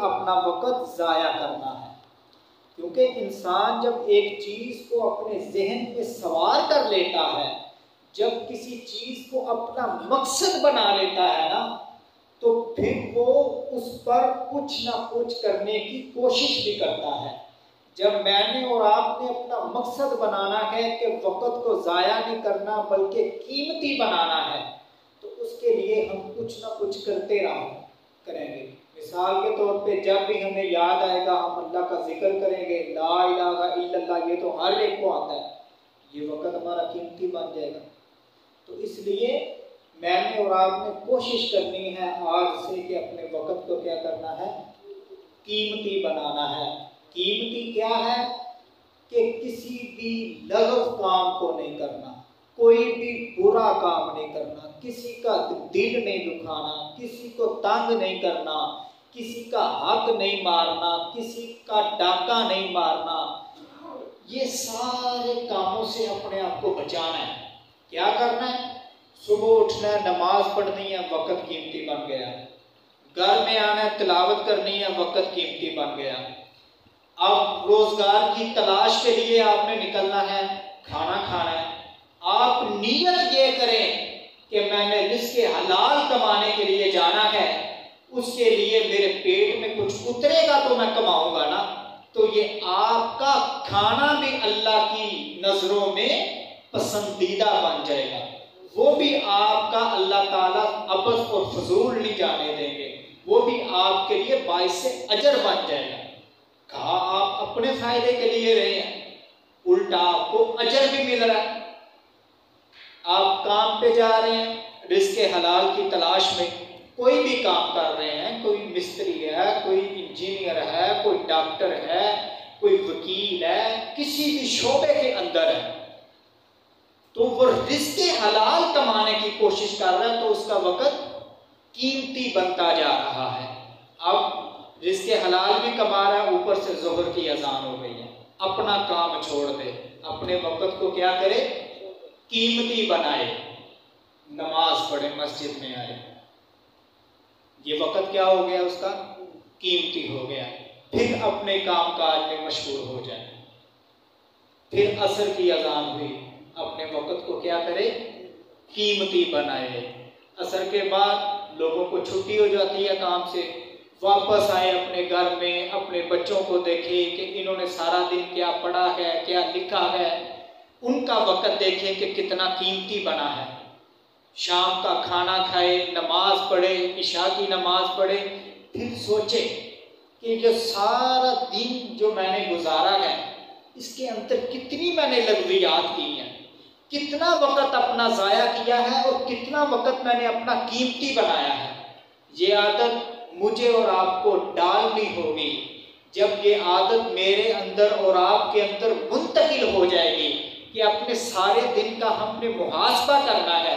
अपना वक़्त ज़ाया करना है। क्योंकि इंसान जब एक चीज़ को अपने जहन में सवार कर लेता है, जब किसी चीज़ को अपना मकसद बना लेता है ना, तो फिर वो उस पर कुछ ना कुछ करने की कोशिश भी करता है। जब मैंने और आपने अपना मकसद बनाना है कि वक़्त को ज़ाया नहीं करना बल्कि कीमती बनाना है, तो उसके लिए हम कुछ ना कुछ करते करेंगे। मिसाल के तौर पे जब भी हमें याद आएगा हम अल्लाह का जिक्र करेंगे, ला इलाहा इल्लल्लाह, ये तो हर एक को आता है, ये वक़्त हमारा कीमती बन जाएगा। तो इसलिए मैंने और आपने कोशिश करनी है आज से कि अपने वक़्त को क्या करना है, कीमती बनाना है। कीमती क्या है कि किसी भी लगव काम को नहीं करना, कोई भी बुरा काम नहीं करना, किसी का दिल नहीं दुखाना, किसी को तंग नहीं करना, किसी का हक नहीं मारना, किसी का डाका नहीं मारना। ये सारे कामों से अपने आप को बचाना है। क्या करना है? सुबह उठना है, नमाज पढ़नी है, वक़्त कीमती बन गया। घर में आना है, तिलावत करनी है, वक़्त कीमती बन गया। अब रोजगार की तलाश के लिए आपने निकलना है, खाना खाना है। आप नियत ये करें कि मैंने रिज़्क़ हलाल कमाने के लिए जाना है, उसके लिए मेरे पेट में कुछ उतरेगा तो मैं कमाऊंगा ना। तो ये आपका खाना भी अल्लाह की नजरों में पसंदीदा बन जाएगा, वो भी आपका अल्लाह ताला अबस और फजूल नहीं जाने देंगे, वो भी आपके लिए बाइस अजर बन जाएगा। कहा आप अपने फायदे के लिए रहे हैं, उल्टा आपको अजर भी मिल रहा है। आप काम पे जा रहे हैं रिज़्क़ हलाल की तलाश में, कोई भी काम कर रहे हैं, कोई मिस्त्री है, कोई इंजीनियर है, कोई डॉक्टर है, कोई वकील है, किसी भी शोबे के अंदर है, तो वो रिज़्क़ हलाल कमाने की कोशिश कर रहा है, तो उसका वक़्त कीमती बनता जा रहा है। अब रिज़्क़ हलाल भी कमा रहा है, ऊपर से ज़ोहर की अज़ान हो गई है, अपना काम छोड़ दे, अपने वक़्त को क्या करे, कीमती बनाए, नमाज पढ़े, मस्जिद में आए, ये वक़्त क्या हो गया, उसका कीमती हो गया। फिर अपने काम काज में मशगूल हो जाए। फिर असर की अज़ान हुई, अपने वक़्त को क्या करे, कीमती बनाए। असर के बाद लोगों को छुट्टी हो जाती है काम से, वापस आए अपने घर में, अपने बच्चों को देखे कि इन्होंने सारा दिन क्या पढ़ा है, क्या लिखा है, उनका वक़्त देखें कि कितना कीमती बना है। शाम का खाना खाए, नमाज पढ़े, इशा की नमाज पढ़े, फिर सोचे कि जो सारा दिन जो मैंने गुजारा है, इसके अंदर कितनी मैंने लगवियात की हैं, कितना वक़्त अपना ज़ाया किया है और कितना वक़्त मैंने अपना कीमती बनाया है। ये आदत मुझे और आपको डालनी होगी। जब ये आदत मेरे अंदर और आपके अंदर मुंतकिल हो जाएगी कि अपने सारे दिन का हमने मुहासबा करना है,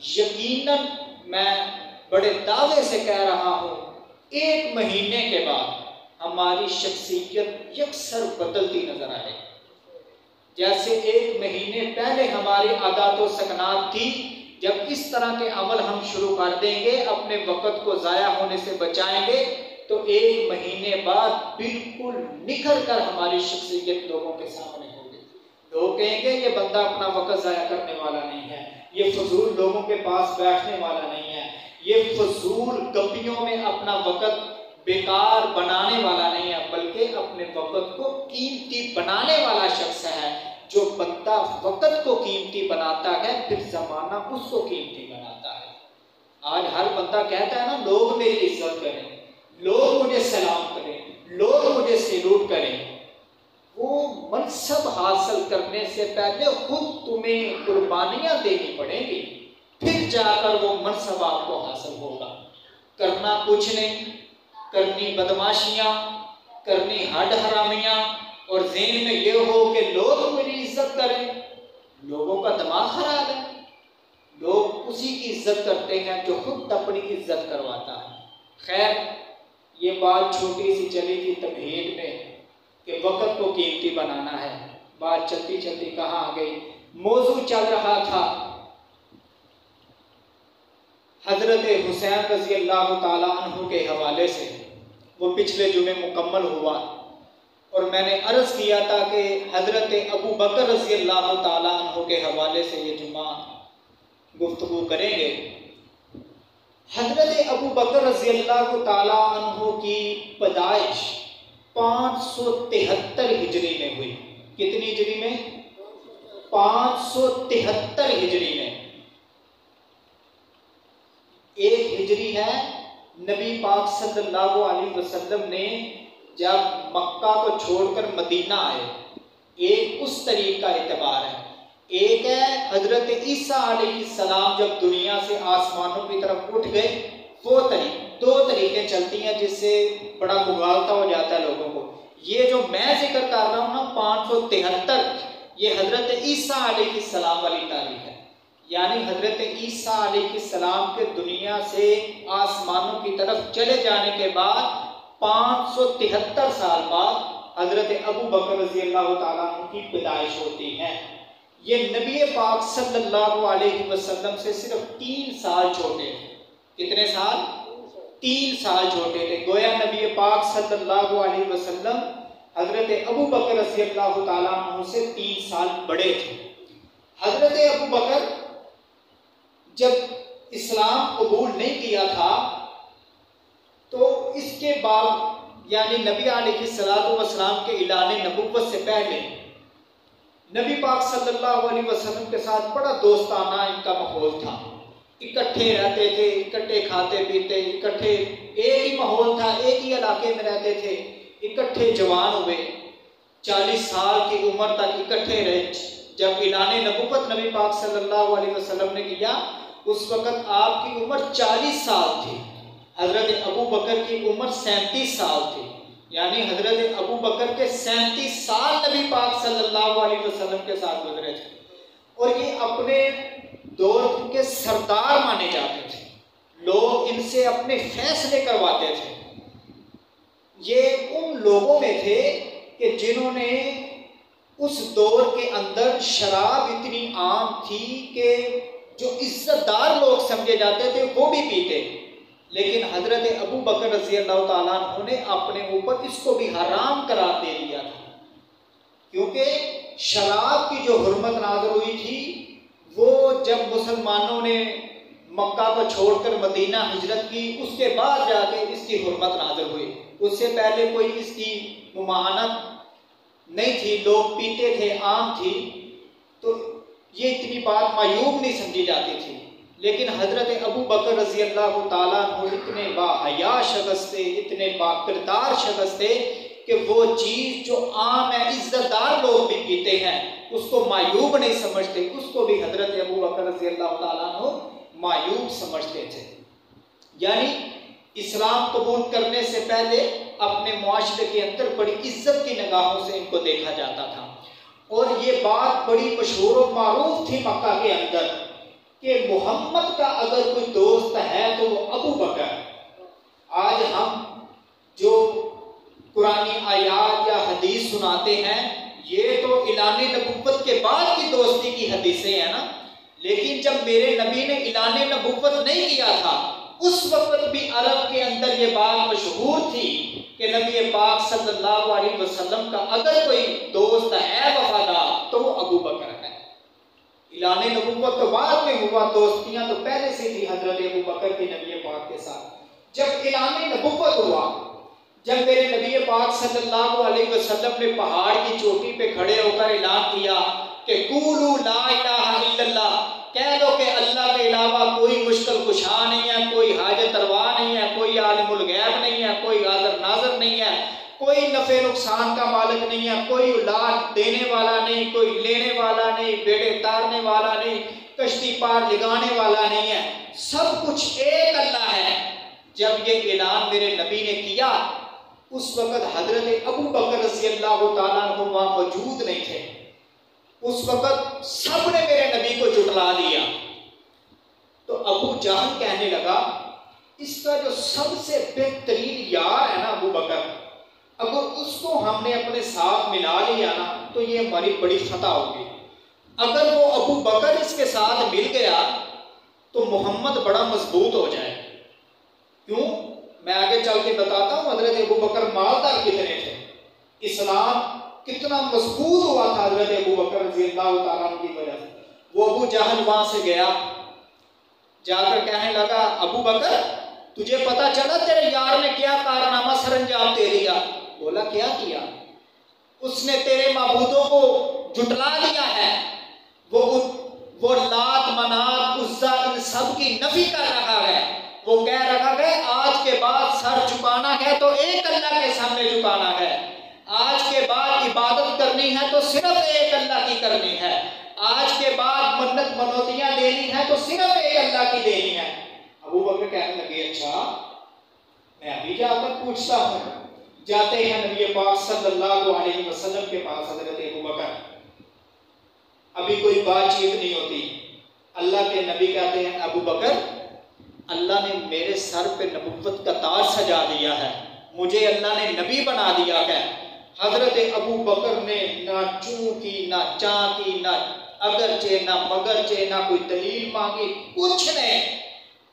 यकीनन मैं बड़े दावे से कह रहा हूँ, 1 महीने के बाद हमारी शख्सियत यकसर बदलती नजर आएगी। जैसे 1 महीने पहले हमारी आदत व सकनात थी, जब इस तरह के अमल हम शुरू कर देंगे, अपने वक़्त को ज़ाया होने से बचाएंगे, तो 1 महीने बाद बिल्कुल निखर कर हमारी शख्सियत लोगों के सामने होगी। लोग कहेंगे ये बंदा अपना वक़्त ज़ाया करने वाला नहीं है, ये फजूल लोगों के पास बैठने वाला नहीं है, ये फजूल गप्पियों में अपना वक़्त बेकार बनाने वाला नहीं है, बल्कि अपने वक़्त को कीमती बनाने वाला शख्स है। जो बंदा वक़्त को कीमती बनाता है, फिर ज़माना उसको कीमती बनाता है। आज हर बंदा कहता है ना, लोग मेरी इज्जत करें, लोग मुझे सलाम करें, लोग मुझे सैल्यूट करें। वो मनसब हासिल करने से पहले खुद तुम्हें कुर्बानियां देनी पड़ेंगी, फिर जाकर वो मनसब आपको हासिल होगा। करना कुछ नहीं, करनी बदमाशियां, करनी हड हरामियां, और ज़हन में ये हो कि लोग मेरी इज्जत करें। लोगों का दिमाग खराब है। लोग उसी की इज्जत करते हैं जो खुद अपनी इज्जत करवाता है। खैर, ये बात छोटी सी चली थी तमहीद में कि वक़्त को कीमती बनाना है। बात चलती चलती कहाँ आ गई, मौजू चल रहा था हज़रत हुसैन रज़ी अल्लाह ताला अन्हु के हवाले से। वो पिछले जुमे मुकम्मल हुआ और मैंने अर्ज़ किया था कि हज़रत अबू बकर रज़ी अल्लाह ताला अन्हु के हवाले से ये जुमा गुफ्तगू करेंगे। हज़रत अबू बकर रज़ी अल्लाह ताला अन्हु की पैदाइश 573 हिजरी में हुई। कितनी हिजरी में? 573 हिजरी में। एक हिजरी है नबी पाक सल्लल्लाहु अलैहि वसल्लम ने जब मक्का को छोड़कर मदीना आए, एक उस तरीक़ का एतबार है। एक है हज़रत ईसा अलैहिस्सलाम जब दुनिया से आसमानों की तरफ उठ गए, वो तरीक़। दो तरीक़े चलती हैं जिससे बड़ा मुगालता हो जाता है लोगों को। ये जो मैं जिक्र कर रहा हूँ ना 573, ये हज़रत ईसा अलैहिस्सलाम वाली तारीख़ है। यानी हज़रत ईसा अलैहिस्सलाम के दुनिया से आसमानों की तरफ चले जाने के बाद 573 साल बाद हज़रत अबू बकर रज़ी अल्लाह ताला अन्हु की पैदाइश होती है। ये नबी पाक सल्लल्लाहु अलैहि वसल्लम से सिर्फ 3 साल छोटे थे। कितने साल? 3 साल छोटे थे। गोया नबी पाक सल्लल्लाहु अलैहि वसल्लम हज़रत अबू बकर रज़ी अल्लाह ताला अन्हु से 3 साल बड़े थे। हज़रत अबू बकर जब इस्लाम कबूल नहीं किया था तो इसके बाद यानी नबी अलैहिस्सलातु वस्सलाम के ऐलान नबुव्वत से पहले नबी पाक सल्लल्लाहु अलैहि वसल्लम के साथ बड़ा दोस्ताना इनका माहौल था। इकट्ठे रहते थे, इकट्ठे खाते पीते, इकट्ठे, एक ही माहौल था, एक ही इलाके में रहते थे, इकट्ठे जवान हुए, 40 साल की उम्र तक इकट्ठे रहे। जब ऐलान नबुव्वत नबी पाक सल्लल्लाहु अलैहि वसल्लम ने किया उस वक़्त आपकी उम्र 40 साल थी। हज़रत अबू बकर की उम्र 37 साल थी। यानी हज़रत अबू बकर के 37 साल नबी पाक सल्लल्लाहु अलैहि वसल्लम के साथ गुजरे थे और ये अपने दौर के सरदार माने जाते थे। लोग इनसे अपने फैसले करवाते थे। ये उन लोगों में थे कि जिन्होंने उस दौर के अंदर शराब इतनी आम थी कि जो इज्जतदार लोग समझे जाते थे वो भी पीते, लेकिन हज़रत अबू बकर रज़ी अल्लाह ताला अन्हु ने अपने ऊपर इसको भी हराम करार दे दिया था। क्योंकि शराब की जो हुर्मत नाज़िल हुई थी वो जब मुसलमानों ने मक्का को छोड़कर मदीना हिजरत की उसके बाद जाके इसकी हुर्मत नाज़िल हुई। उससे पहले कोई इसकी मुमानत नहीं थी, लोग पीते थे, आम थी, तो ये इतनी बात मायूब नहीं समझी जाती थी। लेकिन हज़रत अबू बकर रज़ी अल्लाह ताला अन्हु इतने बाहया शख्स थे, इतने बाकिरदार शख्स थे कि वो चीज़ जो आम है, इज्जतदार लोग भी पीते हैं, उसको मायूब नहीं समझते, उसको भी हज़रत अबू बकर रज़ी अल्लाह ताला अन्हु मायूब समझते थे। यानी इस्लाम कबूल करने से पहले अपने मुआशरे के अंदर बड़ी इज्जत की निगाहों से इनको देखा जाता था। और ये बात बड़ी मशहूर और मारूफ थी मक्का के अंदर कि मोहम्मद का अगर कोई दोस्त है तो वो अबू बकर। आज हम जो कुरानी आयात या हदीस सुनाते हैं ये तो ऐलान नबुव्वत के बाद की दोस्ती की हदीसें हैं ना, लेकिन जब मेरे नबी ने ऐलान नबुव्वत नहीं किया था उस वक्त भी अरब के अंदर ये बात मशहूर थी कि नबी पाक सल्लल्लाहु अलैहि वसल्लम का अगर कोई दोस्त है वफादार तो वो अबू बकर है। ऐलान नबुव्वत तो बाद में हुआ, दोस्तियां तो पहले से थी हजरत अबू बकर के नबी पाक के साथ। जब ऐलान नबुव्वत हुआ, जब मेरे नबी पाक सल्लल्लाहु अलैहि वसल्लम ने पहाड़ की चोटी पे खड़े होकर ऐलान किया कि कूलू ला इलाहा इल्लल्लाह, कह दो कि अल्लाह के अलावा कोई मुश्किल कुशा नहीं है, कोई हाजत रवा नहीं है, कोई आलिमुल गैब नहीं है, कोई हाज़िर नाज़िर नहीं है, कोई नफ़े नुकसान का मालिक नहीं है, कोई औलाद देने वाला नहीं, कोई लेने वाला नहीं, बेड़े तारने वाला नहीं, कश्ती पार लगाने वाला नहीं है, सब कुछ एक अल्लाह है। जब ये ऐलान मेरे नबी ने किया उस वक़्त हज़रत अबू बकर रज़ी अल्लाह ताला अन्हु वहाँ मौजूद नहीं थे। उस वक़्त सब ने मेरे नबी को जुटला दिया। तो अबू जहल कहने लगा इसका जो सबसे बेहतरीन यार है ना अबू बकर, अगर उसको हमने अपने साथ मिला लिया ना तो ये हमारी बड़ी फतह होगी। अगर वो अबू बकर इसके साथ मिल गया तो मोहम्मद बड़ा मजबूत हो जाए। क्यों? मैं आगे चल के बताता हूँ हजरत अबू बकर मालदार कितने थे, इस्लाम कितना मजबूत हुआ था हजरत अबू बकर रज़ियल्लाहु ताला अन्हु की वजह से। वो अबू जहल वहां से गया, जाकर कहने लगा अबू बकर तुझे पता चला तेरे यार ने क्या कारनामा सरंजाम दे दिया? बोला क्या किया? उसने तेरे माबूदों को जुटला दिया है, वो लात मनात उज़्ज़ा इन सब की नफी कर रहा है। वो कह रहा है आज के बाद सर झुकाना है तो एक अल्लाह के सामने झुकाना है, आज के बाद इबादत करनी है तो सिर्फ एक अल्लाह की करनी है, आज के बाद मन्नत मनौतियां देनी है तो सिर्फ एक अल्लाह की देनी है। अबू बकर कहने लगे अच्छा मैं अभी जाकर पूछता हूँ। जाते हैं नबी पाक सल्लल्लाहु अलैहि वसल्लम के पास हजरत अबू बकर, अभी कोई बातचीत नहीं होती। अल्लाह के नबी कहते हैं अबू बकर अल्लाह ने मेरे सर पे नबुव्वत का ताज सजा दिया है, मुझे अल्लाह ने नबी बना दिया है। हजरत अबू बकर ने ना चूं की ना चा की ना अगरचे ना मगरचे ना कोई दलील मांगी, कुछ नहीं।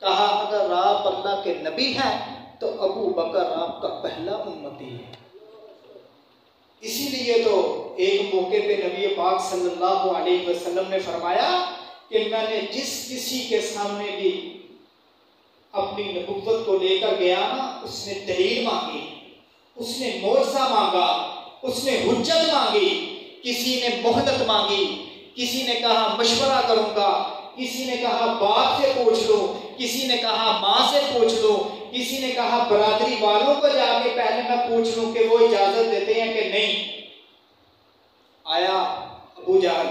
कहा अगर आप अल्लाह के नबी हैं तो अबू बकर आपका पहला उम्मती है। इसीलिए तो एक मौके पे नबी पाक सल्लल्लाहु अलैहि वसल्लम ने फरमाया कि मैंने जिस किसी के सामने भी अपनी नबुव्वत को लेकर गया ना, उसने दलील मांगी, उसने मोर्चा मांगा, उसने हुज्जत मांगी, किसी ने मोहलत मांगी, किसी ने कहा मशवरा करूंगा, किसी ने कहा बाप से पूछ लो, किसी ने कहा माँ से पूछ लो, किसी ने कहा बरादरी वालों को जाके पहले मैं पूछ लूं कि वो इजाजत देते हैं कि नहीं। आया अबू जहल,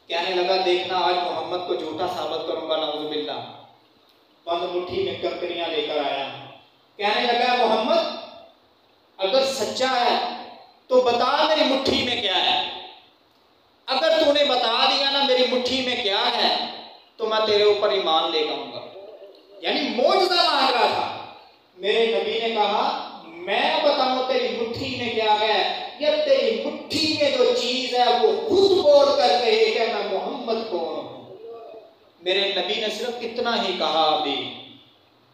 कहने लगा देखना आज मोहम्मद को झूठा साबित करूंगा, नाउजुबिल्लाह। बंद मुट्ठी में कंकरियां लेकर आया, कहने लगा मोहम्मद अगर सच्चा है तो बता मेरी मुट्ठी में क्या है, अगर तूने बता दिया ना मेरी मुट्ठी में क्या है तो मैं तेरे ऊपर ईमान ले आऊंगा। यानी मौजज़ा मांग रहा था। मेरे नबी ने कहा मैं बताऊं तेरी मुट्ठी में क्या है, या तेरी मुट्ठी में जो चीज है वो खुद बोल कर कहे कि मैं मोहम्मद कौन हूं। मेरे नबी ने सिर्फ इतना ही कहा, अभी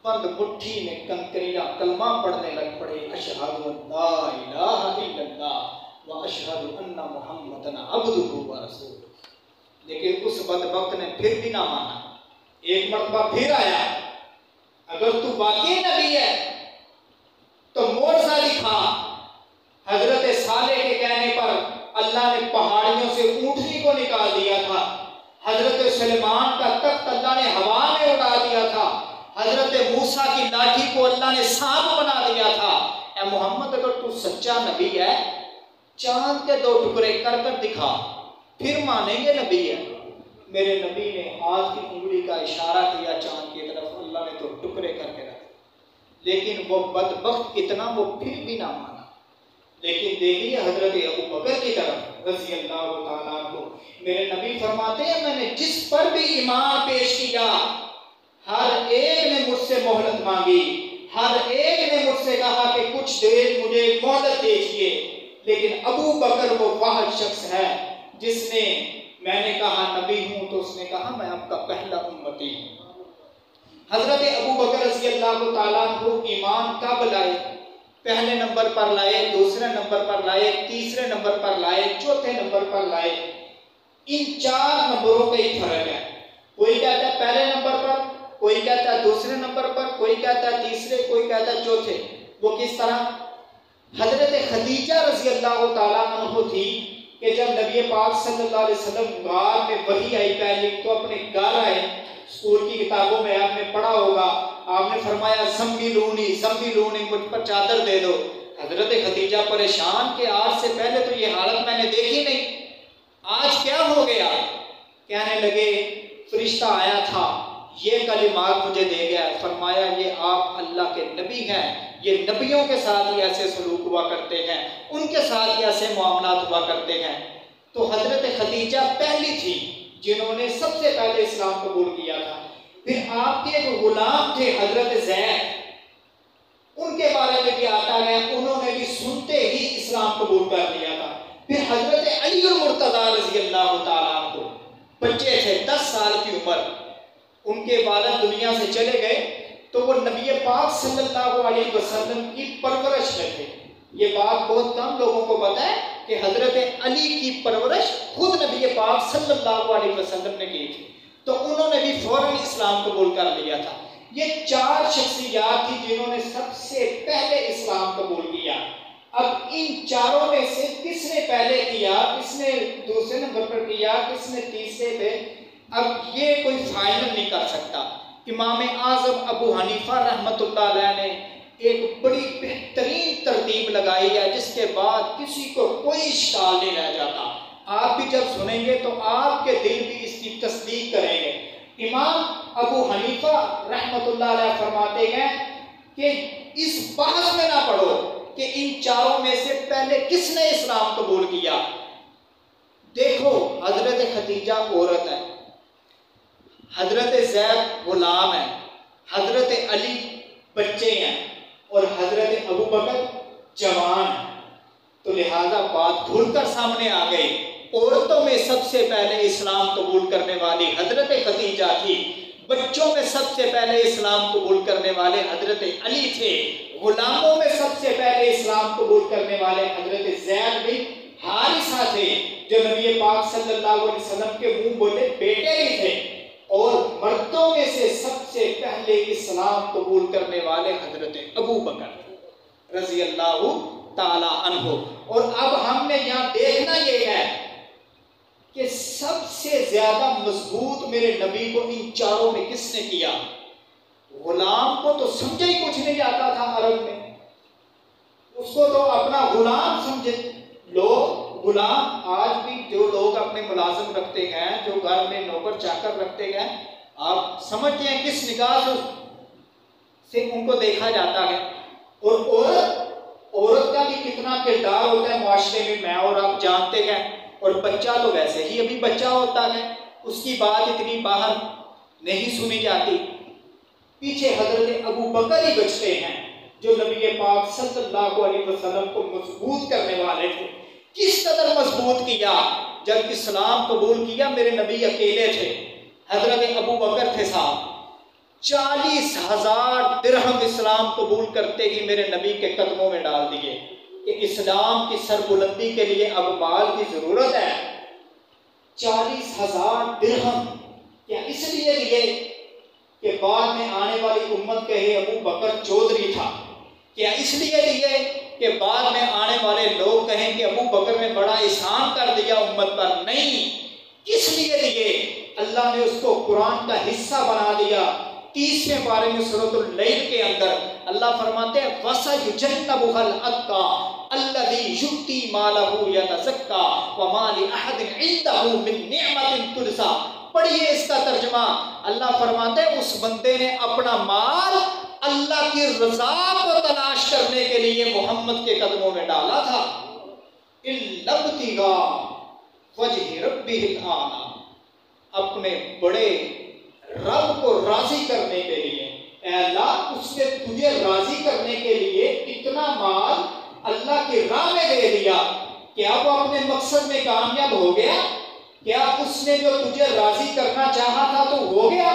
बंद मुट्ठी में कंकरियां कलमा पढ़ने लग पड़े, अशहदु अल्ला इलाहा इल्लल्लाह व अशहदु अन्ना मुहम्मदन अब्दुहु व रसूलुहु। लेकिन उस बदबख्त ने फिर भी ना माना, एक मरतबा फिर आया, अगर तू वाकई नबी है तो मोर्चा दिखा। हजरत सालेह के कहने पर अल्लाह ने पहाड़ियों से ऊंटनी को निकाल दिया था, हजरत सुलेमान का तख्त अल्लाह ने हवा में उड़ा दिया था, हजरत मूसा की लाठी को अल्लाह ने सांप बना दिया था। ए मोहम्मद अगर तू सच्चा नबी है चांद के दो टुकड़े कर कर दिखा, फिर मानेंगे नबी है। मेरे नबी ने हाथ की उंगली का इशारा किया चांद की तरफ, अल्लाह ने तो टुकड़े करके रखे, लेकिन वो बदबख्त कितना, वो फिर भी ना माना। लेकिन देखिए हजरत अबू बकर की तरफ रज़ी अल्लाह तआला को, मेरे नबी फरमाते हैं मैंने जिस पर भी ईमान पेश किया हर एक ने मुझसे मोहलत मांगी, हर एक ने मुझसे कहा कि कुछ देर मुझे मोहलत दीजिए, लेकिन अबू बकर वो वाहिद शख्स है जिसने, मैंने कहा नबी हूं तो उसने कहा मैं आपका पहला उम्मती हूं। हजरत अबू बकर रज़ी अल्लाह तआला को ईमान कब लाए? पहले नंबर पर लाए, दूसरे नंबर पर लाए, तीसरे नंबर पर लाए, चौथे नंबर पर लाए। इन 4 नंबरों का ही फर्क है। कोई कहता है पहले नंबर पर, कोई कहता है दूसरे नंबर पर, कोई कहता है तीसरे, कोई कहता है चौथे। वो किस तरह? हजरत खदीजा रज़ी अल्लाह तआला अन्हा थी कि जब नबी पाक सल्लल्लाहु अलैहि वसल्लम गार में वही आई पहले तो अपने घर आए, स्कूल की किताबों में आपने पढ़ा होगा, आपने फरमाया ज़म्मिलूनी मुझ पर चादर दे दो। हजरत खदीजा परेशान कि आज से पहले तो ये हालत मैंने देखी नहीं, आज क्या हो गया? कहने लगे फरिश्ता आया था, ये कलिमात मुझे दे गया, फरमाया ये आप अल्लाह के नबी हैं, ये नबियों के साथ ही ऐसे सलूक हुआ करते हैं, उनके साथ ही ऐसे मामलात हुआ करते हैं। तो हजरत खदीजा पहली थी जिन्होंने सबसे पहले इस्लाम कबूल किया था। फिर आपके एक गुलाम थे हजरत ज़ैद, उनके बारे में भी आता है, उन्होंने भी सुनते ही इस्लाम कबूल कर लिया था। फिर हजरत अली मुर्तज़ा रज़ी अल्लाह तआला को बच्चे थे 10 साल की उम्र, उनके वालिद दुनिया से चले गए, तो वो नबी पाक सल्लल्लाहु अलैहि वसल्लम की परवरिश में थे। ये बात बहुत कम लोगों को पता है कि हजरत अली की परवरिश खुद नबी पाक सल्लल्लाहु अलैहि वसल्लम ने की थी, तो उन्होंने भी फौरन इस्लाम कबूल कर लिया था। ये 4 शख्सियात थी जिन्होंने सबसे पहले इस्लाम कबूल किया। अब इन चारों में से किसने पहले किया, किसने दूसरे नंबर पर किया, किसने तीसरे पे, अब ये कोई फाइनल नहीं कर सकता। इमाम आज़म अबू हनीफा रहमतुल्लाह अलैह ने एक बड़ी बेहतरीन तरतीब लगाई है जिसके बाद किसी को कोई इश्काल नहीं रह जाता। आप भी जब सुनेंगे तो आपके दिल भी इसकी तस्दीक करेंगे। इमाम अबू हनीफा रहमतुल्लाह अलैह फरमाते हैं कि इस बहस में ना पढ़ो कि इन चारों में से पहले किसने इस्लाम कबूल किया। देखो, हजरत खदीजा औरत है, हजरत ज़ैद गुलाम है, हजरत अली बच्चे हैं और हजरत अबू बकर जवान है। तो लिहाजा बात खुलकर सामने आ गई। औरतों में सबसे पहले इस्लाम कबूल करने वाली हजरत खदीजा थी, बच्चों में सबसे पहले इस्लाम कबूल करने वाले हजरत अली थे, गुलामों में सबसे पहले इस्लाम कबूल करने वाले हजरत ज़ैद बिन हारिसा थे, जो नबी पाक सल्लल्लाहु अलैहि वसल्लम के मुंह बोले बेटे भी थे। और मर्दों में से सबसे पहले इस्लाम कबूल करने वाले हजरत अबू बकर रज़ी अल्लाहु ताला अन्हु। और अब हमने यहाँ देखना ये है कि सबसे ज्यादा मजबूत मेरे नबी को इन चारों में किसने किया। गुलाम को तो समझे ही कुछ नहीं आता था अरब में, उसको तो अपना गुलाम समझे लोग। गुलाम आज भी जो लोग अपने मुलाजिम रखते हैं, जो घर में नौकर चाकर रखते हैं, आप समझते हैं किस निगाह से उनको देखा जाता है। और औरत का भी कितना किरदार होता है माशरे में, मैं और आप जानते हैं। और बच्चा तो वैसे ही अभी बच्चा होता है, उसकी बात इतनी बाहर नहीं सुनी जाती। पीछे हजरत अबू बकर ही बचते हैं जो नबी पाक सल्लल्लाहु अलैहि वसल्लम को मजबूत करने वाले थे। किस कदर मजबूत किया, जब इस्लाम कबूल किया मेरे नबी अकेले थे, हजरत अबू बकर थे साहब। 40,000 दिरहम इस्लाम कबूल करते ही मेरे नबी के कदमों में डाल दिए कि इस्लाम की सरबुलंदी के लिए अब माल की जरूरत है। 40,000 दिरहम क्या इसलिए दिए कि बाद में आने वाली उम्मत कहे अबू बकर चौधरी था? क्या इसलिए दिए कि बाद में आने वाले लोग कहें कि अबू बकर ने बड़ा एहसान कर दिया उम्मत पर? नहीं, किस लिए दिए? अल्लाह ने उसको कुरान का हिस्सा बना दिया। 30वें पारे में सूरतुल लैल के अंदर अल्लाह फरमाते हैं वसयुजन्नबुहल अत्का अल्लज़ी युती मालहु यतज़क्का व मा लि अहदिन इंदहु मिन निअमतिन तुजज़ा। पढ़िए इसका तर्जुमा। अल्लाह फरमाते हैं उस बंदे ने अपना माल अल्लाह की रजा को तलाश करने के लिए मोहम्मद के कदमों में डाला था। इल्लब्तिगा वजह रब्बिहिल आला, अपने बड़े रब को राजी करने के लिए। अल्लाह उसने तुझे राजी करने के लिए इतना माल अल्लाह की राह में दे दिया। क्या वो अपने मकसद में कामयाब हो गया? क्या उसने जो तुझे राजी करना चाहा था तो हो गया?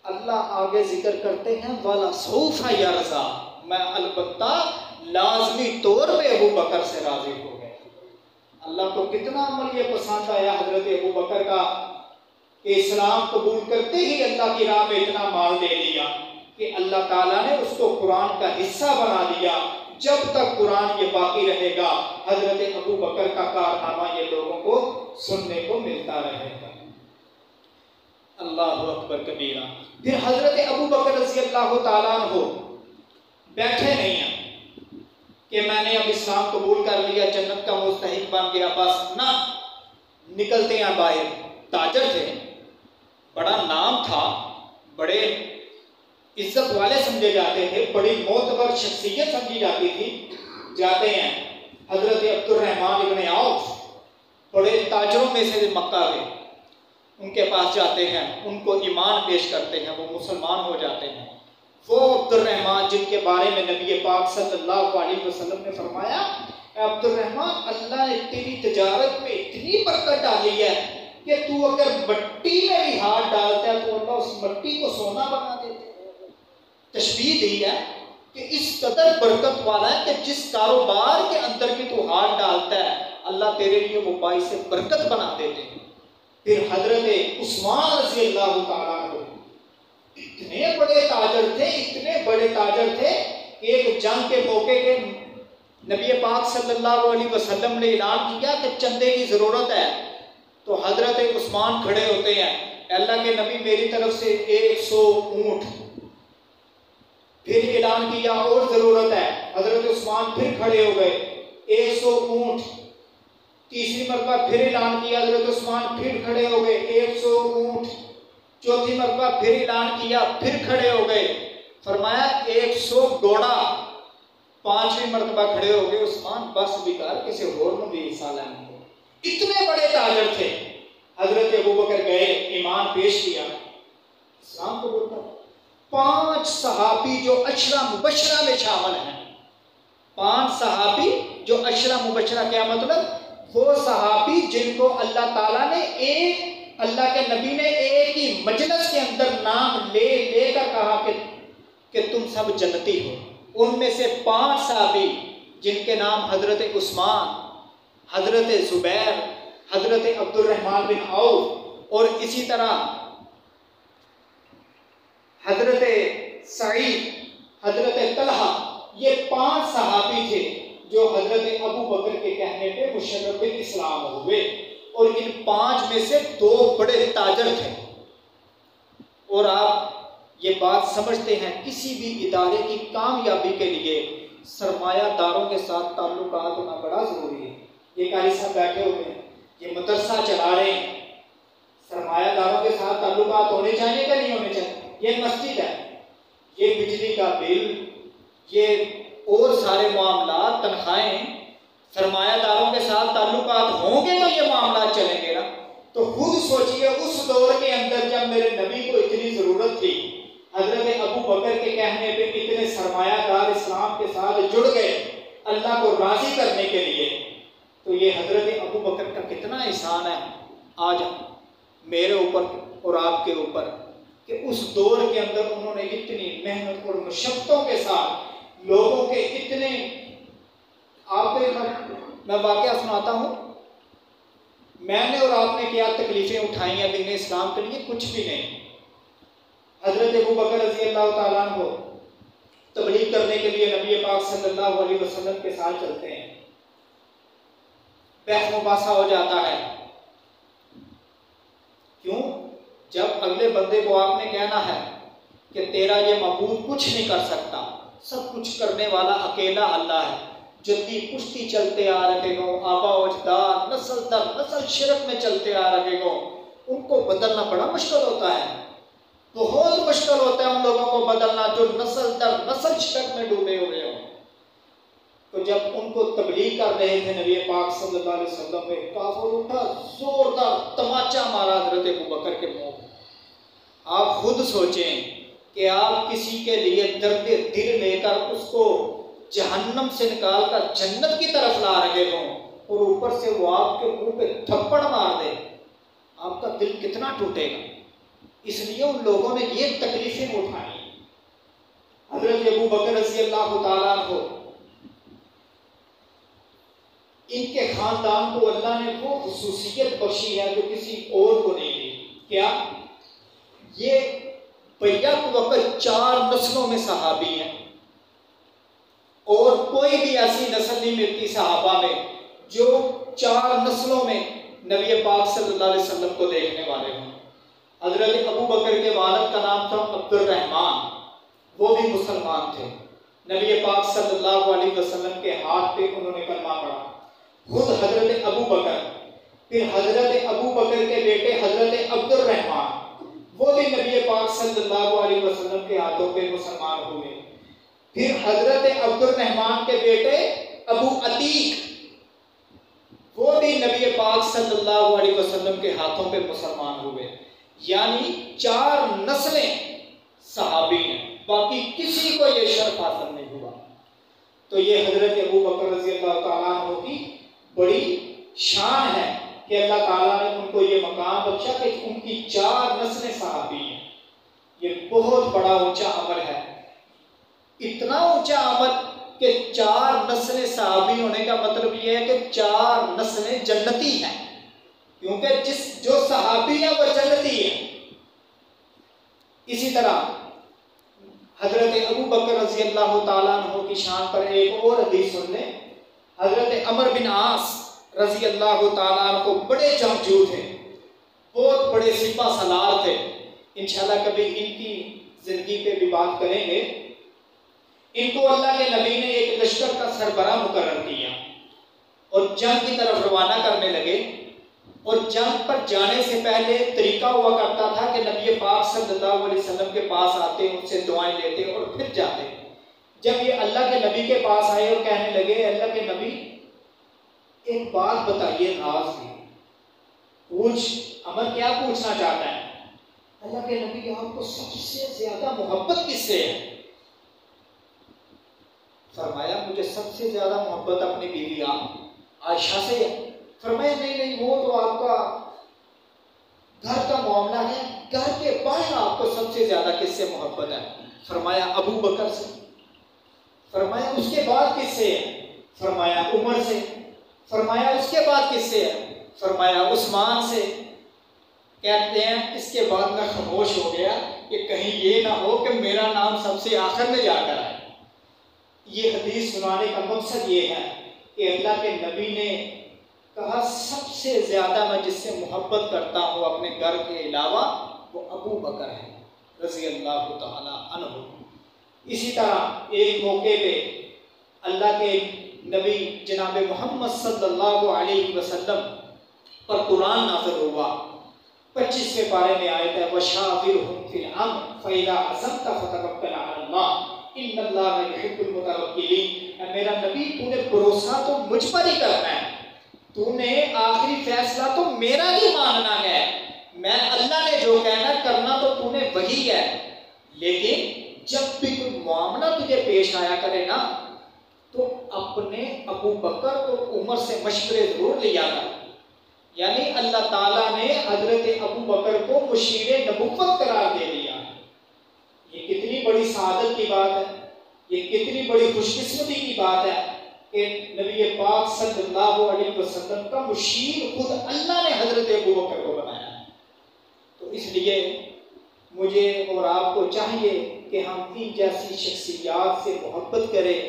अल्लाह आगे जिक्र करते हैं वाला सौफा यरज़ा, मैं अलबत्ता लाजमी तौर पे अबू बकर से राजी हो गया। अल्लाह को कितना अमल ये पसंद आया हजरत अबू बकर का कि इस्लाम कबूल करते ही अल्लाह की राह में इतना माल दे दिया कि अल्लाह ताला ने उसको कुरान का हिस्सा बना दिया। जब तक कुरान ये बाकी रहेगा हजरत अबू बकर का कारनामा ये लोगों को सुनने को मिलता रहेगा। अल्लाहु अकबर कबीरा। फिर हजरत अबू बकर रज़ी अल्लाह ताला अन्हु बैठे नहीं हैं कि मैंने अब इस्लाम कबूल कर लिया, जन्नत का मुस्तहिक बन गया, बस ना, निकलते हैं बाहर। ताजर थे, बड़ा नाम था, बड़े इज्जत वाले समझे जाते थे, बड़ी मोतबर शख्सियत समझी जाती थी। जाते हैं हजरत अब्दुर्रहमान इब्न औफ, बड़े ताजरों में से मक्का के, उनके पास जाते हैं, उनको ईमान पेश करते हैं, वो मुसलमान हो जाते हैं। वो अब्दुर्रहमान जिनके बारे में नबी पाक सल्लल्लाहु अलैहि वसल्लम ने फरमाया, अब्दुर्रहमान अल्लाह ने तेरी तिजारत में इतनी बरकत डाली है कि तू अगर मट्टी में भी हाथ डालता है तो अल्लाह उस मट्टी को सोना बना देते हैं। तशबीह दी है कि इस कदर बरकत वाला है कि जिस कारोबार के अंदर भी तू हाथ डालता है अल्लाह तेरे लिए वो बाइस से बरकत बना देते हैं। फिर हजरत उस्मान रज़ी अल्लाह तआला अन्हु इतने बड़े ताजर थे, इतने बड़े ताजर थे कि एक जंग के मौके के नबी पाक सल्लल्लाहु अलैहि वसल्लम ने ऐलान किया कि चंदे की ज़रूरत है, तो हजरत उस्मान खड़े होते हैं, अल्लाह के नबी मेरी तरफ से 100 ऊँट। फिर ऐलान किया और ज़रूरत है, हजरत उस्मान फिर खड़े हो गए, 100 ऊँट। तीसरी मरतबा फिर ऐलान किया, हजरत उस्मान फिर खड़े हो गए, 100 ऊँट। चौथी मरतबा फिर ऐलान किया, फिर खड़े हो गए, फरमाया 100 घोड़ा। पांचवी मरतबा खड़े हो गए, उस्मान बस बिकार किसी और में भी हिस्सा लेने को। इतने बड़े ताजर थे। हजरत अबू बकर गए, ईमान पेश किया, इस्लाम कबूल कर। 5 सहाबी जो अशरा मुबशरा में शामिल हैं, 5 सहाबी जो अशरा मुबशरा, क्या मतलब? वो सहाबी जिनको अल्लाह ताला ने अल्लाह के नबी ने एक ही मजलिस के अंदर नाम लेकर कहा कि तुम सब जन्नती हो। उनमें से 5 सहाबी जिनके नाम हजरत उस्मान, हजरत जुबैर, हजरत अब्दुर्रहमान बिन औफ और इसी तरह हजरत सईद, हजरत तलहा, ये 5 सहाबी थे जो हजरत अबू बकर के कहने पे मुशर्रफ इस्लाम हुए। और इन 5 में से 2 बड़े ताजर थे। और आप ये बात समझते हैं, किसी भी इदारे की कामयाबी के लिए सरमायादारों के साथ ताल्लुकात होना बड़ा ज़रूरी है। ये कारी साहब बैठे हुए हैं, ये मदरसा चला रहे हैं, सरमायादारों के साथ ताल्लुकात होने चाहिए क्या नहीं होने चाहिए? ये मस्जिद है, ये बिजली का बिल, ये और सारे मामला, तनख्वाहें, सरमायादारों के साथ ताल्लुकात होंगे तो ये मामला चलेंगे ना। तो खुद सोचिए उस दौर के अंदर जब मेरे नबी को इतनी ज़रूरत थी, हजरत अबू बकर के कहने पे इतने सरमायादार इस्लाम के साथ जुड़ गए अल्लाह को राज़ी करने के लिए, तो ये हजरत अबू बकर का कितना एहसान है आज मेरे ऊपर और आपके ऊपर कि उस दौर के अंदर उन्होंने इतनी मेहनत और मुशक्क़तों के साथ लोगों के इतने। आपको मैं वाक़या सुनाता हूँ, मैंने और आपने क्या तकलीफ़ें उठाई हैं दीन इस्लाम के लिए, कुछ भी नहीं। हजरत अबू बकर रज़ी अल्लाह तआला अन्हु तबलीग करने के लिए नबी पाक सल्लल्लाहु अलैहि वसल्लम के साथ चलते हैं, बहस मुबासा हो जाता है। क्यों? जब अगले बंदे को आपने कहना है कि तेरा ये मबूद कुछ नहीं कर सकता, सब कुछ करने वाला अकेला अल्लाह है, जल्दी पुश्ती चलते आ रहे हो, आबा अजदाद नस्ल दर नस्ल शिरक में चलते आ रहे हो, उनको बदलना बड़ा मुश्किल होता है, बहुत मुश्किल होता है उन लोगों को बदलना जो नस्ल दर नस्ल शिरक में डूबे हुए हो। तो जब उनको तबलीग कर रहे थे नबी पाक सल्लल्लाहु अलैहि वसल्लम ने काफिर उठा, जोरदार तमाचा मारा हजरत अबू बकर के मुंह में। आप खुद सोचें कि आप किसी के लिए दर्द दिल लेकर उसको जहन्नम से निकाल कर जन्नत की तरफ ला रहे हो और ऊपर से वो आपके मुंह पे थप्पड़ मार दे, आपका दिल कितना टूटेगा। इसलिए उन लोगों ने ये तकलीफें उठाई। हजरत अबू बकर रज़ी अल्लाह तआला अन्हु, इनके खानदान को अल्लाह ने वो खुसूसियत बख्शी है जो किसी और को नहीं दी। क्या? ये बैयत वक़्त 4 नस्लों में सहाबी हैं और कोई भी ऐसी नस्ल नहीं मिलती सहाबा में जो 4 नस्लों में नबी पाक सल्लल्लाहु अलैहि वसल्लम को देखने वाले हों। हजरत अबू बकर के वालिद का नाम था अब्दुर्रहमान, वो भी मुसलमान थे। नबी पाक सल्लल्लाहु अलैहि वसल्लम के हाथ पे उन्होंने कलमा पढ़ा। खुद हजरत अबू बकर, फिर हजरत अबू बकर के बेटे हजरत अब्दुर्रहमान, वो भी नबी पाक सल्लल्लाहु अलैहि वसल्लम के हाथों पे मुसलमान हुए। फिर हजरत अब्दुर्रहमान के बेटे अबू अतीक, वो भी नबी पाक सल्लल्लाहु अलैहि वसल्लम के हाथों पे मुसलमान हुए। यानी 4 नस्लें सहाबी हैं, बाकी किसी को ये शर्फ हासिल नहीं हुआ। तो ये हजरत अबू बकर रज़ी अल्लाह तआला अन्हु की बड़ी शान है कि अल्लाह ताला ने उनको ये मकाम बख्शा कि उनकी 4 नस्लें सहाबी हैं। ये बहुत बड़ा ऊंचा अमल है। इतना ऊंचा अमल कि 4 नस्लें सहाबी होने का मतलब यह है कि 4 नस्लें जन्नती हैं, क्योंकि जो सहाबी है वो जन्नती है। इसी तरह हजरत अबू बकर रजी अल्लाह ताला अन्हु की शान पर एक और हदीस सुन लें। हजरत अमर बिन आस रजी अल्लाह ताला अन्हु बड़े जंगजू थे, बहुत बड़े सिपा सलार थे। इंशाल्लाह कभी इनकी जिंदगी पे भी बात करेंगे। इनको अल्लाह के नबी ने एक लश्कर का सरबराह मुकर्रर किया और जंग की तरफ रवाना करने लगे। और जंग पर जाने से पहले तरीका हुआ करता था कि नबी पाक सल्लल्लाहु अलैहि वसल्लम के पास आते, उनसे दुआएं लेते और फिर जाते। जब ये अल्लाह के नबी के पास आए और कहने लगे, अल्लाह के नबी एक बात बताइए राज की। अमर क्या पूछना चाहता है? अल्लाह के नबी आपको सबसे ज्यादा मोहब्बत किससे है? फरमाया मुझे सबसे ज्यादा मोहब्बत अपनी बीवी आयशा से है। फरमाया नहीं नहीं, वो तो आपका घर का मामला है, घर के बाहर आपको सबसे ज्यादा किससे मोहब्बत है? फरमाया अबू बकर से। फरमाया उसके बाद किससे है? फरमाया उमर से। फरमाया उसके बाद किससे है? फरमाया उस्मान से। कहते हैं इसके बाद मैं खामोश हो गया कि कहीं ये ना हो कि मेरा नाम सबसे आखिर में जाकर आए। ये हदीस सुनाने का मकसद ये है कि अल्लाह के नबी ने कहा सबसे ज्यादा मैं जिससे मोहब्बत करता हूँ अपने घर के अलावा वो अबू बकर है रजी अल्लाह ताला अन्हु। इसी तरह एक मौके पे अल्लाह के नबी जनाब मोहम्मद सल्लल्लाहु अलैहि वसल्लम पर कुरान नाज़िल हुआ। 25वें पारे में आयत है वशाविरहुम फिल अम्र फइज़ा अज़मता फतवक्कल अलल्लाह इन्नल्लाह युहिब्बुल मुतवक्किलीन। मेरा नबी तूने भरोसा तो मुझ पर ही करना है, तूने आखिरी फैसला तो मेरा ही मानना है। मैं अल्लाह ने जो कहना करना तो तूने वही है, लेकिन जब भी कोई मामला तुझे पेश आया करे ना तो अपने अबू बकर और उमर से मशवरे जरूर लिया कर। यानी अल्लाह ताला ने हजरत अबू बकर को मुशीर नबुव्वत करार दे दिया। ये कितनी बड़ी सादत की बात है, ये कितनी बड़ी खुशकिस्मती की बात है कि नबी पाक सल्लल्लाहु अलैहि वसल्लम का मुशीर खुद अल्लाह ने हजरत अबू बकर को बनाया। तो इसलिए मुझे और आपको चाहिए कि हम इन जैसी शख्सियात से मोहब्बत करें,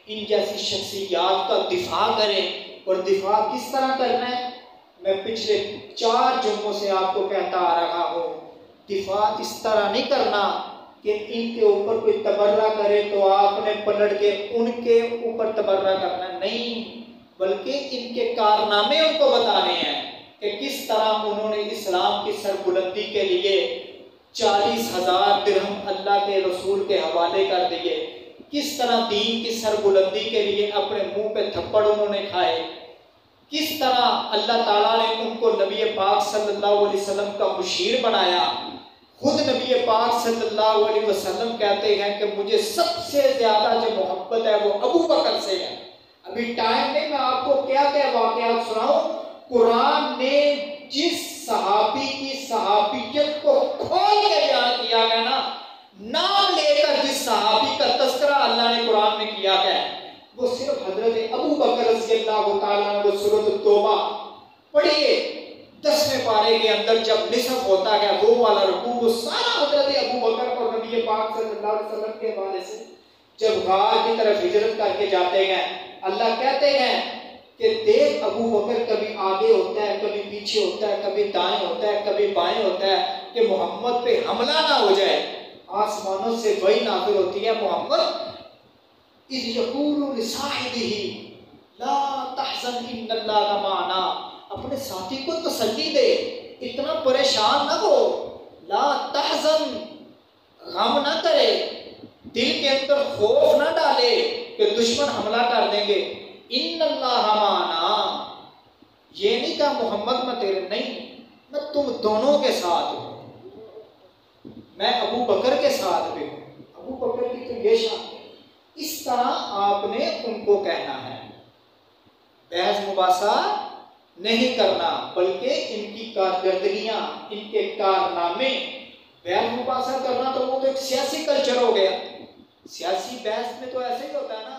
इन जैसी शख्सियात का दिफा करें। और दिफा किस तरह करना है? मैं पिछले 4 जुम्मों से आपको कहता आ रहा हूँ, दिफा इस तरह नहीं करना कि इनके ऊपर कोई तबर्रा करे तो आपने पलट के उनके ऊपर तबर्रा करना नहीं, बल्कि इनके कारनामे उनको बताने हैं कि किस तरह उन्होंने इस्लाम की सरबुलंदी के लिए 40,000 दिरहम अल्लाह के रसूल के हवाले कर दिए, किस तरह दीन की सरबुलंदी के लिए अपने मुंह पे थप्पड़ उन्होंने खाए, किस तरह अल्लाह ताला ने उनको नबी पाक सल्लल्लाहु अलैहि वसल्लम का मुशीर बनाया। खुद नबी पाक सल्लल्लाहु अलैहि वसल्लम कहते हैं कि मुझे सबसे ज्यादा जो मोहब्बत है वो अबू बकर से है। अभी टाइम नहीं, मैं आपको क्या क्या वाकयात सुनाऊं। कुरान ने जिस सहाबी की सहाबियत को खोल के बयान किया गया ना, नाम लेकर जिस सहाबी का तस्करा अल्लाह ने कुरान में किया गया वो सिर्फ हजरत अबू बकर रज़ियल्लाहु ताला अन्हु। सूरत तौबा पढ़िए, 10वें पारे के अंदर जब निसफ होता है वो वाला रुकू, वो सारा हजरत अबू बकर और नबी पाक सल्लल्लाहु अलैहि वसल्लम के हवाले से। जब गार की तरफ हिजरत करके जाते हैं, अल्लाह कहते हैं कि देख अबू बकर कभी आगे होता है, कभी पीछे होता है, कभी दाएं होता है, कभी बाएं होता है कि मोहम्मद पे हमला ना हो जाए। आसमानों से वही नाज़िल होती है, मोहम्मद इज़ यक़ूलु लिसाहिबिही ला तहज़न इन्नल्लाह माना। अपने साथी को तसल्ली दे, इतना परेशान ना हो, ला तहज़न, गम ना करे, दिल के अंदर खौफ ना डाले कि दुश्मन हमला कर देंगे। इन्नल्लाह माना, ये नहीं कहा मोहम्मद मैं तेरे नहीं, मैं तुम दोनों के साथ हूँ, मैं अबू बकर के साथ भी हूँ। अबू बकर की तो ये शान है। इस तरह आपने उनको कहना है, बहस मुबासा नहीं करना, बल्कि इनकी कारकर्दगियां, इनके कारनामे। बहस मुबासा करना तो वो तो एक सियासी कल्चर हो गया, सियासी बहस में तो ऐसा ही होता है ना